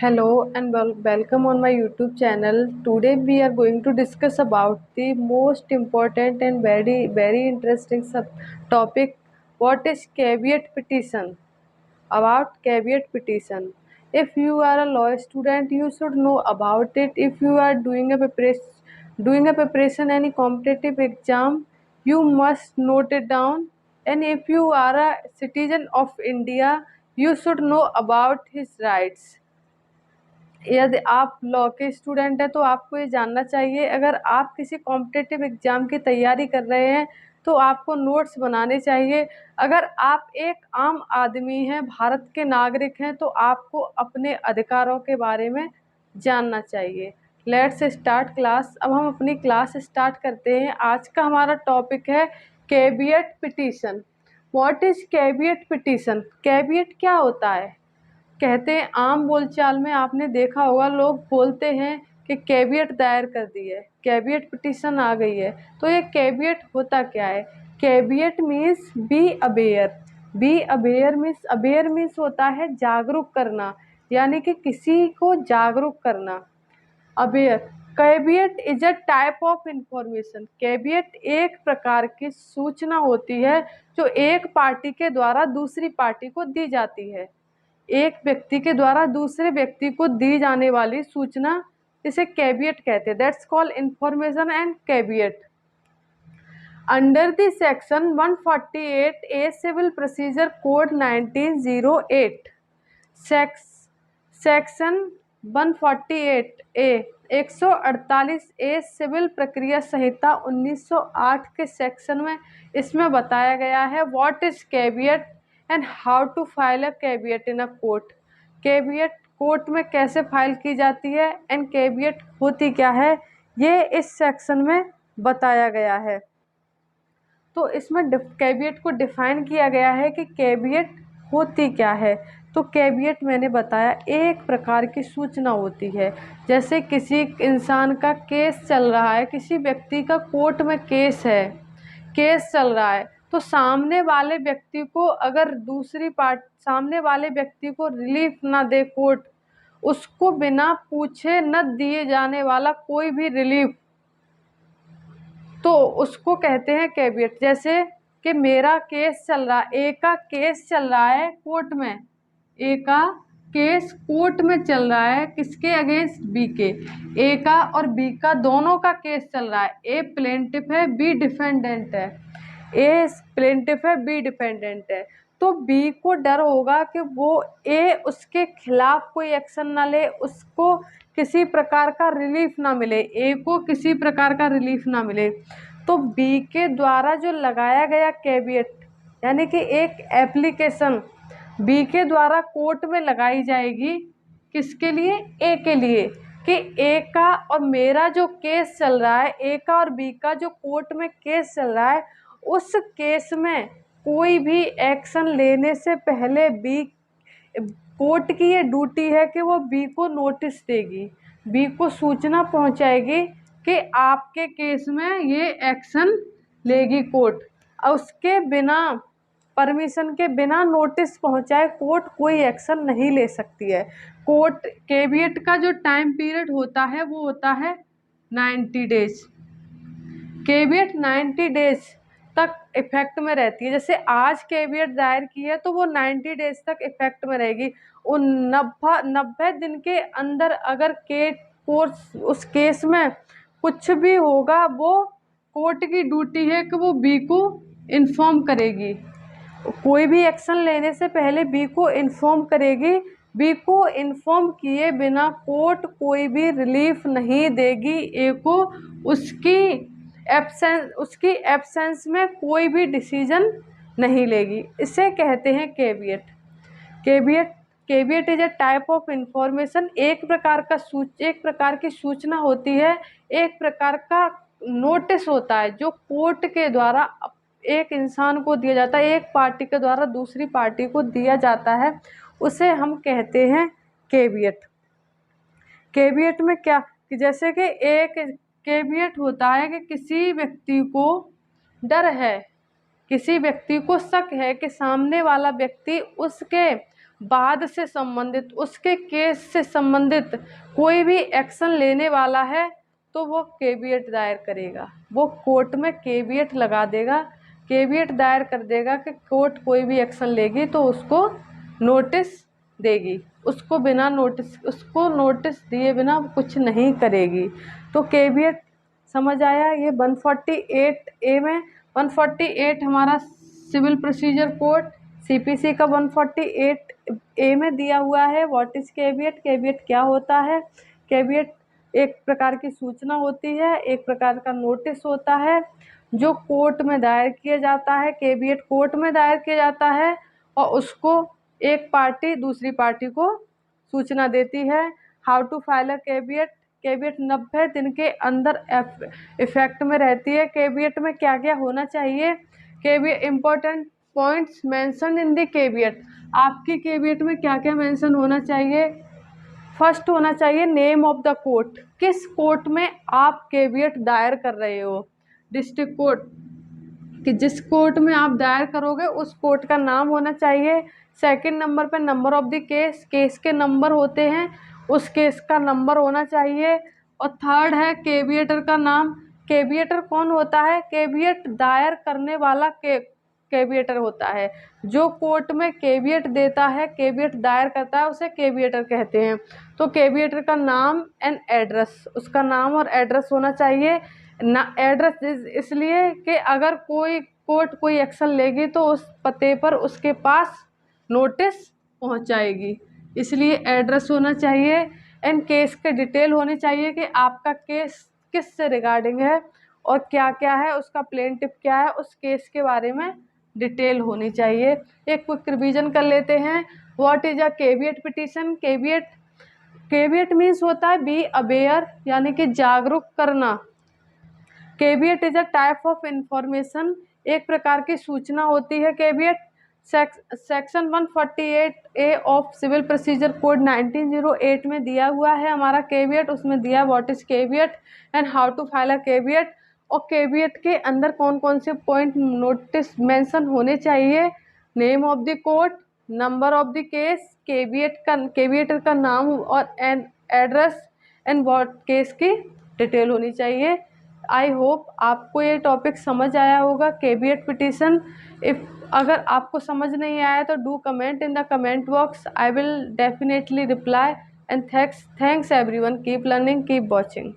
Hello and welcome on my YouTube channel. Today we are going to discuss about the most important and very interesting topic. What is caveat petition? About caveat petition. If you are a law student, you should know about it. If you are doing a preparation any competitive exam, you must note it down. And if you are a citizen of India, you should know about his rights. यदि आप law के student हैं तो आपको ये जानना चाहिए। अगर आप किसी कॉम्पिटिटिव एग्ज़ाम की तैयारी कर रहे हैं तो आपको नोट्स बनाने चाहिए। अगर आप एक आम आदमी हैं, भारत के नागरिक हैं, तो आपको अपने अधिकारों के बारे में जानना चाहिए। Let's start class. अब हम अपनी क्लास स्टार्ट करते हैं। आज का हमारा टॉपिक है caveat petition. What is caveat petition? Caveat क्या होता है? कहते हैं आम बोलचाल में आपने देखा होगा, लोग बोलते हैं कि कैविएट दायर कर दी है, कैविएट पिटीशन आ गई है। तो ये कैविएट होता क्या है? Caveat means be aware. Be aware means होता है जागरूक करना, यानी कि किसी को जागरूक करना। Aware. Caveat is a type of information. Caveat एक प्रकार की सूचना होती है जो एक पार्टी के द्वारा दूसरी पार्टी को दी जाती है। एक व्यक्ति के द्वारा दूसरे व्यक्ति को दी जाने वाली सूचना, इसे कैविएट कहते हैं। That's called information and caveat. Under the section 148 A civil procedure code 1908, section 148 A 148 A सिविल प्रक्रिया संहिता 1908 के सेक्शन में इसमें बताया गया है what is caveat and how to file a caveat in a court. Caveat court में कैसे फाइल की जाती है एंड कैविएट होती क्या है, ये इस सेक्शन में बताया गया है। तो इसमें कैविएट को डिफाइन किया गया है कि कैविएट होती क्या है। तो कैविएट मैंने बताया एक प्रकार की सूचना होती है। जैसे किसी इंसान का केस चल रहा है, किसी व्यक्ति का कोर्ट में केस चल रहा है, तो सामने वाले व्यक्ति को अगर सामने वाले व्यक्ति को रिलीफ ना दे कोर्ट, उसको बिना पूछे न दिए जाने वाला कोई भी रिलीफ, तो उसको कहते हैं कैविएट। जैसे कि मेरा केस चल रहा, ए का केस चल रहा है कोर्ट में, ए का केस कोर्ट में चल रहा है किसके अगेंस्ट? बी के। ए का और बी का दोनों का केस चल रहा है। ए प्लेंटिफ है, बी डिफेंडेंट है। ए प्लेंटिफ है, बी डिफेंडेंट है। तो बी को डर होगा कि वो ए उसके खिलाफ कोई एक्शन ना ले, उसको किसी प्रकार का रिलीफ ना मिले, ए को किसी प्रकार का रिलीफ ना मिले। तो बी के द्वारा जो लगाया गया कैविएट, यानी कि एक एप्लीकेशन बी के द्वारा कोर्ट में लगाई जाएगी, किसके लिए? ए के लिए, कि ए का और मेरा जो केस चल रहा है, ए का और बी का जो कोर्ट में केस चल रहा है, उस केस में कोई भी एक्शन लेने से पहले बी कोर्ट की ये ड्यूटी है कि वो बी को नोटिस देगी, बी को सूचना पहुंचाएगी कि आपके केस में ये एक्शन लेगी कोर्ट। और उसके बिना, परमिशन के बिना, नोटिस पहुंचाए कोर्ट कोई एक्शन नहीं ले सकती है। कोर्ट कैविएट का जो टाइम पीरियड होता है वो होता है 90 डेज। कैविएट 90 डेज तक इफेक्ट में रहती है। जैसे आज कैविएट दायर की है तो वो 90 डेज तक इफेक्ट में रहेगी। उन 90 दिन के अंदर अगर कोर्ट उस केस में कुछ भी होगा, वो कोर्ट की ड्यूटी है कि वो बी को इन्फॉर्म करेगी। कोई भी एक्शन लेने से पहले बी को इन्फॉर्म करेगी। बी को इन्फॉर्म किए बिना कोर्ट कोई भी रिलीफ नहीं देगी ए को। उसकी एब्सेंस में कोई भी डिसीजन नहीं लेगी। इसे कहते हैं caveat. Caveat is a type of information. एक प्रकार की सूचना होती है, एक प्रकार का नोटिस होता है जो कोर्ट के द्वारा एक इंसान को दिया जाता है, एक पार्टी के द्वारा दूसरी पार्टी को दिया जाता है, उसे हम कहते हैं कैविएट। कैविएट में क्या, कि जैसे कि एक कैविएट होता है कि किसी व्यक्ति को डर है, किसी व्यक्ति को शक है कि सामने वाला व्यक्ति उसके बाद से संबंधित, उसके केस से संबंधित कोई भी एक्शन लेने वाला है तो वो केविएट दायर करेगा। वो कोर्ट में केविएट लगा देगा, केविएट दायर कर देगा कि कोर्ट कोई भी एक्शन लेगी तो उसको नोटिस देगी, उसको बिना नोटिस, उसको नोटिस दिए बिना कुछ नहीं करेगी। तो केविएट समझ आया। ये 148A में 148 हमारा सिविल प्रोसीजर कोड CPC का 148A में दिया हुआ है। What is caveat? केविएट क्या होता है? केविएट एक प्रकार की सूचना होती है, एक प्रकार का नोटिस होता है जो कोर्ट में दायर किया जाता है। केविएट कोर्ट में दायर किया जाता है और उसको एक पार्टी दूसरी पार्टी को सूचना देती है। How to file a caveat? Caveat 90 दिन के अंदर इफेक्ट में रहती है। केविएट में क्या क्या होना चाहिए? Caveat important points mention in the caveat. आपकी केविएट में क्या क्या मेंशन होना चाहिए? फर्स्ट होना चाहिए नेम ऑफ द कोर्ट, किस कोर्ट में आप केविएट दायर कर रहे हो। डिस्ट्रिक्ट कोर्ट, कि जिस कोर्ट में आप दायर करोगे उस कोर्ट का नाम होना चाहिए। सेकंड नंबर पे number of the case, case के नंबर होते हैं, उस केस का नंबर होना चाहिए। और थर्ड है केविएटर का नाम। केविएटर कौन होता है? केविएट दायर करने वाला केविएटर होता है। जो कोर्ट में केविएट देता है, केविएट दायर करता है, उसे केविएटर कहते हैं। तो केविएटर का नाम एंड एड्रेस, उसका नाम और एड्रेस होना चाहिए ना। एड्रेस इसलिए कि अगर कोई कोर्ट कोई एक्शन लेगी तो उस पते पर उसके पास नोटिस पहुंचाएगी, इसलिए एड्रेस होना चाहिए। एंड केस के डिटेल होनी चाहिए कि आपका केस किस से रिगार्डिंग है और क्या क्या है, उसका प्लेंटिफ क्या है, उस केस के बारे में डिटेल होनी चाहिए। एक क्विक रिवीजन कर लेते हैं। What is a caveat petition? Caveat means होता है बी अवेयर, यानी कि जागरूक करना। Caveat is a type of information, एक प्रकार की सूचना होती है caveat. Section 148A of civil procedure code 1908 में दिया हुआ है हमारा केविएट। उसमें दिया what is caveat and how to file a caveat. और केविएट के अंदर कौन कौन से पॉइंट नोटिस मेंशन होने चाहिए? Name of the court, number of the case, caveator का नाम और एड्रेस एंड व्हाट केस की डिटेल होनी चाहिए। आई होप आपको ये टॉपिक समझ आया होगा, केविएट पिटीशन। इफ अगर आपको समझ नहीं आया तो do comment in the comment box, I will definitely reply. And thanks everyone, keep learning, keep watching.